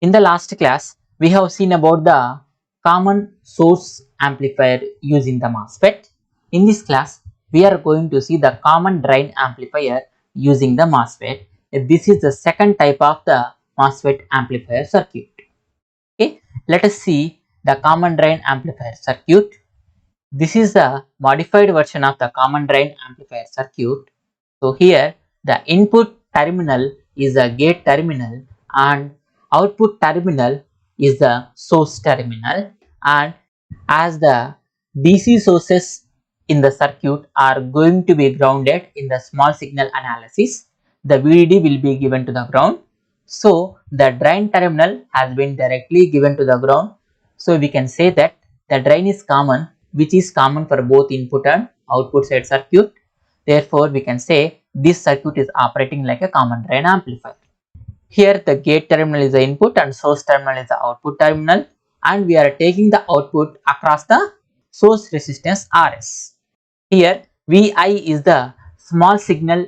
In the last class, we have seen about the common source amplifier using the MOSFET. In this class, we are going to see the common drain amplifier using the MOSFET. This is the second type of the MOSFET amplifier circuit. Okay, let us see the common drain amplifier circuit. This is the modified version of the common drain amplifier circuit. So here the input terminal is the gate terminal and output terminal is the source terminal, and as the DC sources in the circuit are going to be grounded in the small signal analysis, the VDD will be given to the ground. So the drain terminal has been directly given to the ground. So we can say that the drain is common, which is common for both input and output side circuit. Therefore, we can say this circuit is operating like a common drain amplifier. Here the gate terminal is the input and source terminal is the output terminal, and we are taking the output across the source resistance Rs. Here Vi is the small signal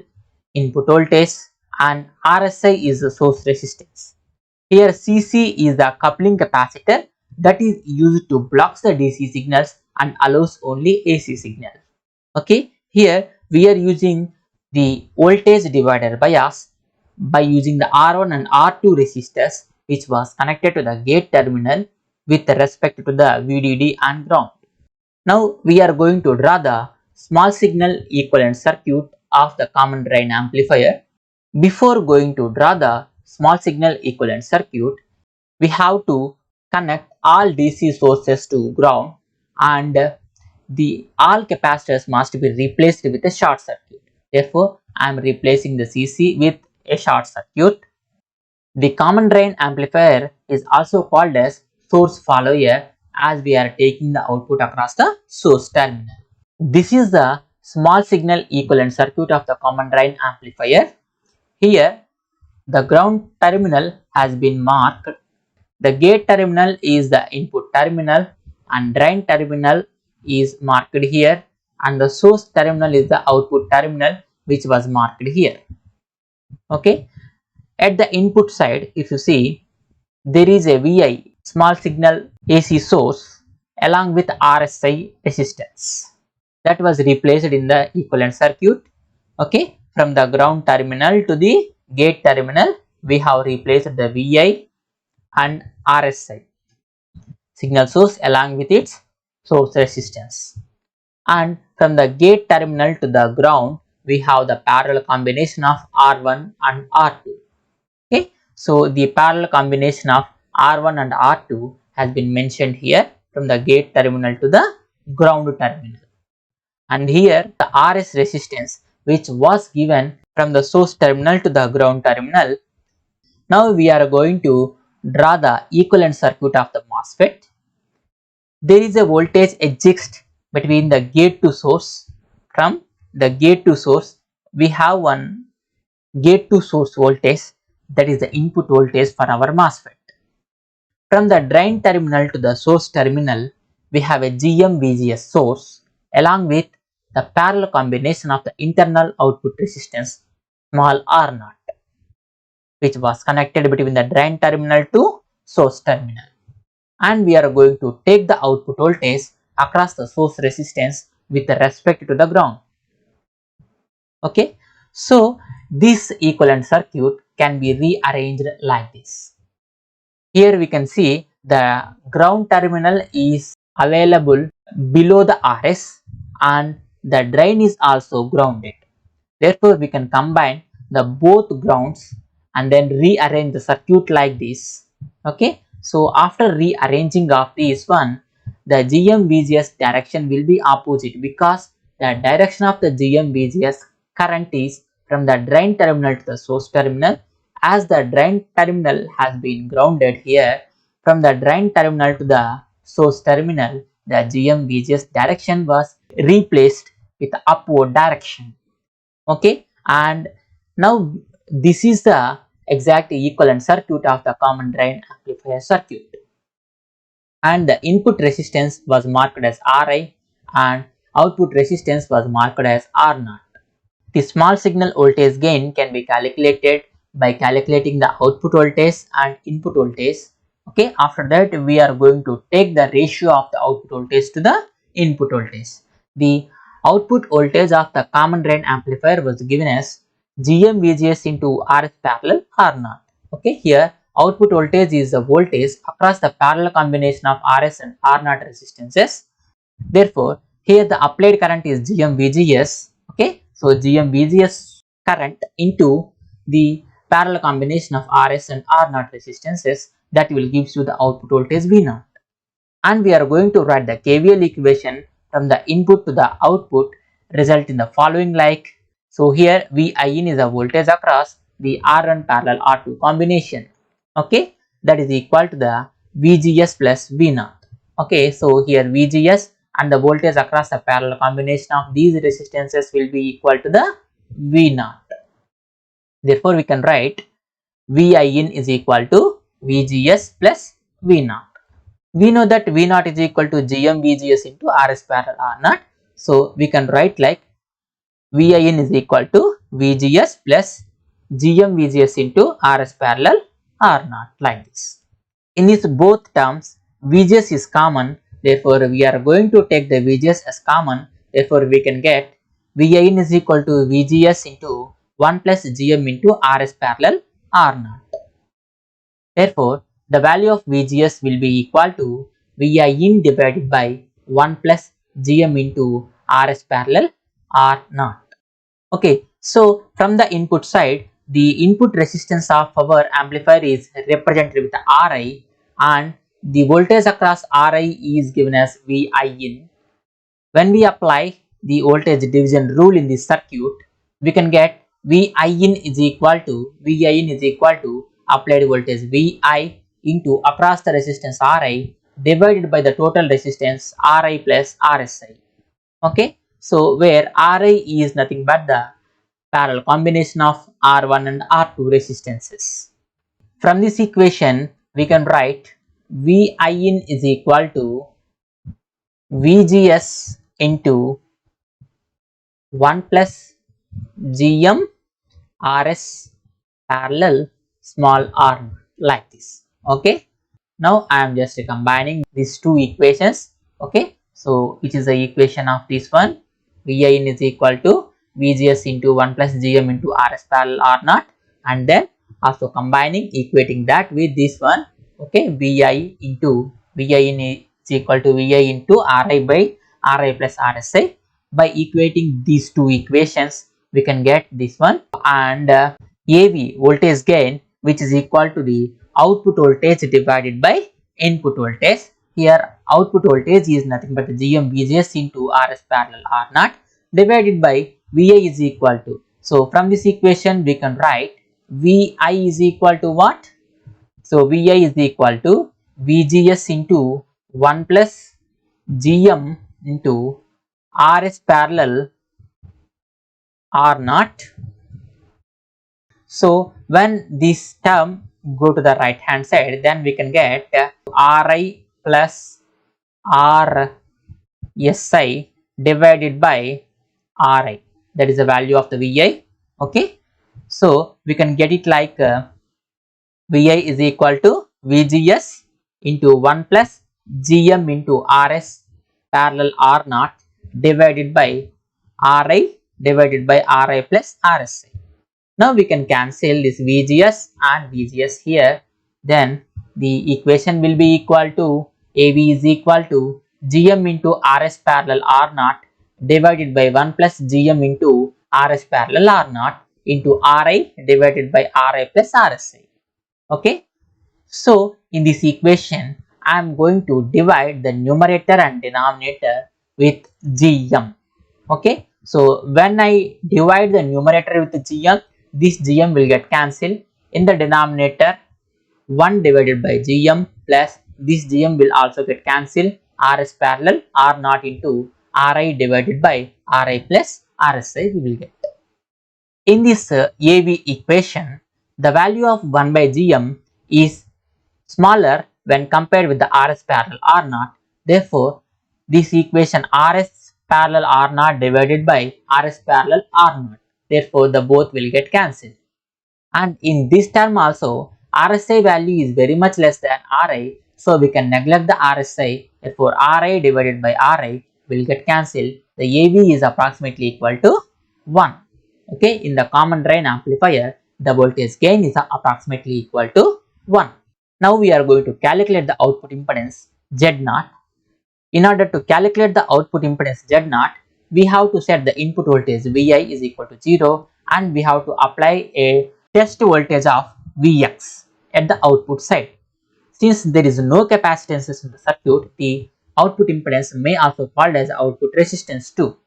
input voltage and RSI is the source resistance. Here Cc is the coupling capacitor that is used to block the DC signals and allows only AC signal. Okay, here we are using the voltage divider bias by using the R1 and R2 resistors which was connected to the gate terminal with respect to the VDD and ground. Now we are going to draw the small signal equivalent circuit of the common drain amplifier. Before going to draw the small signal equivalent circuit, we have to connect all DC sources to ground, and the all capacitors must be replaced with a short circuit. Therefore, I am replacing the CC with a short circuit. The common drain amplifier is also called as source follower as we are taking the output across the source terminal. This is the small signal equivalent circuit of the common drain amplifier. Here, the ground terminal has been marked. The gate terminal is the input terminal and drain terminal is marked here, and the source terminal is the output terminal which was marked here. Okay, at the input side, if you see, there is a Vi small signal AC source along with RSI resistance that was replaced in the equivalent circuit. Okay, from the ground terminal to the gate terminal, we have replaced the Vi and RSI signal source along with its source resistance, and from the gate terminal to the ground we have the parallel combination of R1 and R2. Okay, so the parallel combination of R1 and R2 has been mentioned here from the gate terminal to the ground terminal, and here the RS resistance which was given from the source terminal to the ground terminal. Now we are going to draw the equivalent circuit of the MOSFET. There is a voltage exist between the gate to source. From the gate to source, we have one gate to source voltage, that is the input voltage for our MOSFET. From the drain terminal to the source terminal, we have a GM-VGS source along with the parallel combination of the internal output resistance small r0, which was connected between the drain terminal to source terminal, and we are going to take the output voltage across the source resistance with respect to the ground. Okay, so this equivalent circuit can be rearranged like this. Here we can see the ground terminal is available below the RS and the drain is also grounded. Therefore, we can combine the both grounds and then rearrange the circuit like this. Okay, so after rearranging of this one, the GM-VGS direction will be opposite because the direction of the GM-VGS current is from the drain terminal to the source terminal. As the drain terminal has been grounded here, from the drain terminal to the source terminal, the GM-VGS direction was replaced with upward direction. Okay, and now this is the exact equivalent circuit of the common drain amplifier circuit, and the input resistance was marked as Ri and output resistance was marked as R0. The small signal voltage gain can be calculated by calculating the output voltage and input voltage. Okay, after that we are going to take the ratio of the output voltage to the input voltage. The output voltage of the common drain amplifier was given as GM-VGS into RS parallel R0. Okay, here output voltage is the voltage across the parallel combination of RS and R0 resistances. Therefore, here the applied current is GM-VGS. Okay, so GM-VGS current into the parallel combination of RS and R0 resistances, that will gives you the output voltage V0. And we are going to write the KVL equation from the input to the output, result in the following like. So here VIN is a voltage across the R1 parallel R2 combination. Okay, that is equal to the VGS plus V0. Okay, so here VGS and the voltage across the parallel combination of these resistances will be equal to the V0. Therefore, we can write VIN is equal to VGS plus V0. We know that V0 is equal to GM-VGS into RS parallel R0. So, we can write like VIN is equal to VGS plus GM-VGS into RS parallel R0 like this. In these both terms, VGS is common. Therefore, we are going to take the VGS as common. Therefore, we can get VIN is equal to VGS into 1 plus GM into RS parallel R0. Therefore, the value of VGS will be equal to VIN divided by 1 plus GM into RS parallel R0. Okay, so from the input side, the input resistance of our amplifier is represented with Ri, and the voltage across Ri is given as VIN. When we apply the voltage division rule in this circuit, we can get VIN is equal to applied voltage Vi into across the resistance Ri divided by the total resistance Ri plus RSI. Okay, so where Ri is nothing but the parallel combination of R1 and R2 resistances. From this equation, we can write VIN is equal to VGS into 1 plus GM RS parallel small r like this. Okay, now I am just combining these two equations. Okay, so which is the equation of this one? VIN is equal to VGS into 1 plus GM into RS parallel R0, and then also combining, equating that with this one. Okay, VIN is equal to VI into RI by RI plus RSI. By equating these two equations, we can get this one, and AV voltage gain, which is equal to the output voltage divided by input voltage. Here output voltage is nothing but GM VGS into RS parallel R0 divided by VI is equal to. So from this equation we can write VI is equal to what? So VI is equal to VGS into 1 plus GM into RS parallel R0. So when this term go to the right hand side, then we can get Ri plus RSI divided by Ri. That is the value of the Vi. Okay, so we can get it like Vi is equal to VGS into 1 plus GM into RS parallel R0 divided by Ri divided by Ri plus RSI. Now we can cancel this VGS and VGS here. Then the equation will be equal to AV is equal to GM into RS parallel R0 divided by 1 plus GM into RS parallel R0 into Ri divided by Ri plus RSI. Okay, so in this equation I am going to divide the numerator and denominator with GM. Okay, so when I divide the numerator with GM, this GM will get cancelled. In the denominator, 1 divided by GM plus this GM will also get cancelled. RS parallel R0 into Ri divided by Ri plus RSI we will get. In this AV equation, the value of 1 by GM is smaller when compared with the RS parallel R0. Therefore, this equation RS parallel R0 divided by RS parallel R0. Therefore, the both will get cancelled. And in this term also, RSI value is very much less than RI, so we can neglect the RSI. Therefore, RI divided by RI will get cancelled. The AV is approximately equal to 1. Okay, in the common drain amplifier, the voltage gain is approximately equal to 1. Now we are going to calculate the output impedance Z0. In order to calculate the output impedance Z0, we have to set the input voltage Vi is equal to 0 and we have to apply a test voltage of Vx at the output side. Since there is no capacitances in the circuit, the output impedance may also called as output resistance too.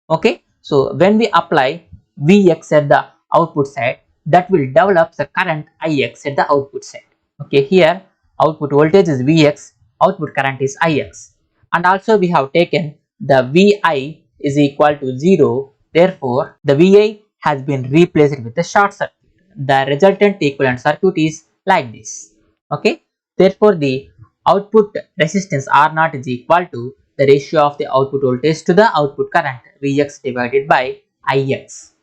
Okay, so when we apply Vx at the output side, that will develop the current Ix at the output side. Okay, here output voltage is Vx, output current is Ix, and also we have taken the Vi is equal to 0. Therefore, the Vi has been replaced with the short circuit. The resultant equivalent circuit is like this. Okay, therefore the output resistance R0 is equal to the ratio of the output voltage to the output current Vx divided by Ix.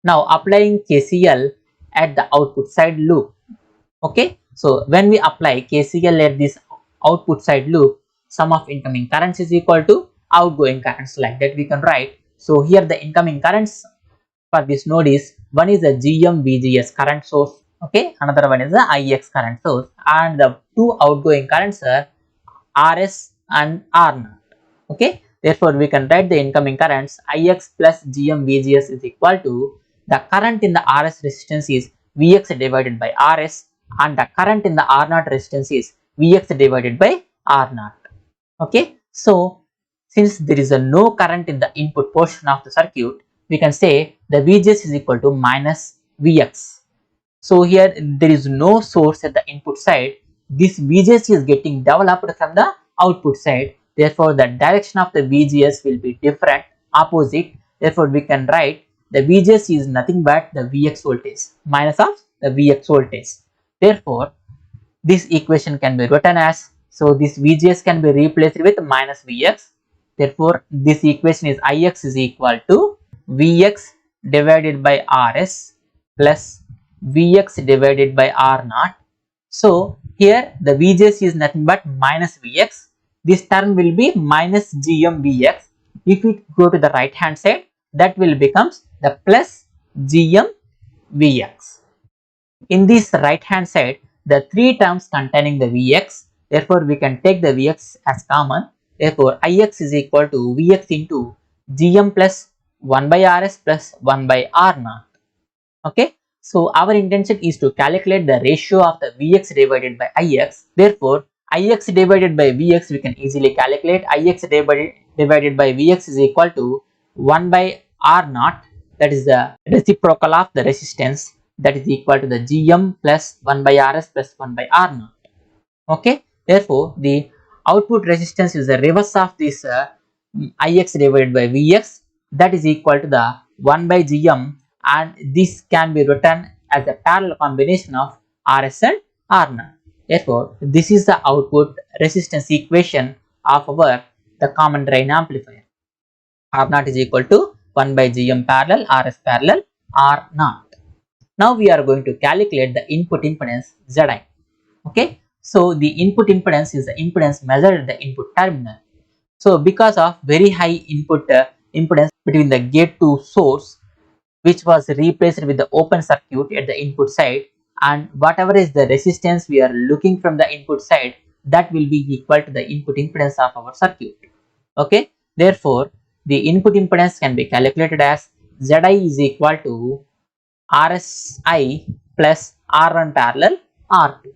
Now applying KCL at the output side loop. Okay, so when we apply KCL at this output side loop, sum of incoming currents is equal to outgoing currents, like that we can write. So here the incoming currents for this node is, one is the GM-VGS current source, okay, another one is the Ix current source, and the two outgoing currents are Rs and R0. Okay, therefore we can write the incoming currents Ix plus GM-VGS is equal to the current in the Rs resistance is Vx divided by Rs, and the current in the R0 resistance is Vx divided by R0. Okay, so since there is no current in the input portion of the circuit, we can say the Vgs is equal to minus Vx. So here there is no source at the input side. This Vgs is getting developed from the output side. Therefore, the direction of the Vgs will be different, opposite. Therefore, we can write the Vgs is nothing but the Vx voltage minus of the Vx voltage. Therefore, this equation can be written as, so this Vgs can be replaced with minus Vx. Therefore, this equation is Ix is equal to Vx divided by Rs plus Vx divided by R0. So here the Vgs is nothing but minus Vx. This term will be minus GmVx. If we go to the right hand side, that will becomes the plus GmVx. In this right hand side, the three terms containing the Vx, therefore we can take the Vx as common. Therefore, Ix is equal to Vx into Gm plus 1 by Rs plus 1 by R0. Okay, so our intention is to calculate the ratio of the Vx divided by Ix. Therefore, Ix divided by Vx we can easily calculate. Ix divided by Vx is equal to 1 by R0, that is the reciprocal of the resistance, that is equal to the Gm plus 1 by Rs plus 1 by R0. Okay, therefore the output resistance is the reverse of this Ix divided by Vx, that is equal to the 1 by Gm, and this can be written as a parallel combination of Rs and R0. Therefore, this is the output resistance equation of our the common drain amplifier. R0 is equal to 1 by Gm parallel Rs parallel R0. Now we are going to calculate the input impedance Zi. Okay, so the input impedance is the impedance measured at the input terminal. So because of very high input impedance between the gate to source, which was replaced with the open circuit at the input side, and whatever is the resistance we are looking from the input side, that will be equal to the input impedance of our circuit. Okay, therefore the input impedance can be calculated as Zi is equal to Rsi plus R1 parallel R2.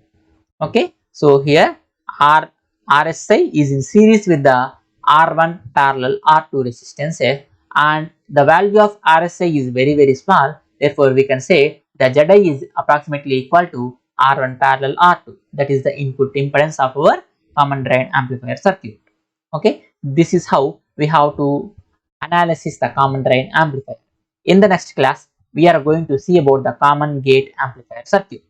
Okay, so here RSI is in series with the R1 parallel R2 resistance, and the value of RSI is very small. Therefore, we can say the Zi is approximately equal to R1 parallel R2. That is the input impedance of our common drain amplifier circuit. Okay, this is how we have to analyze the common drain amplifier. In the next class, we are going to see about the common gate amplifier circuit.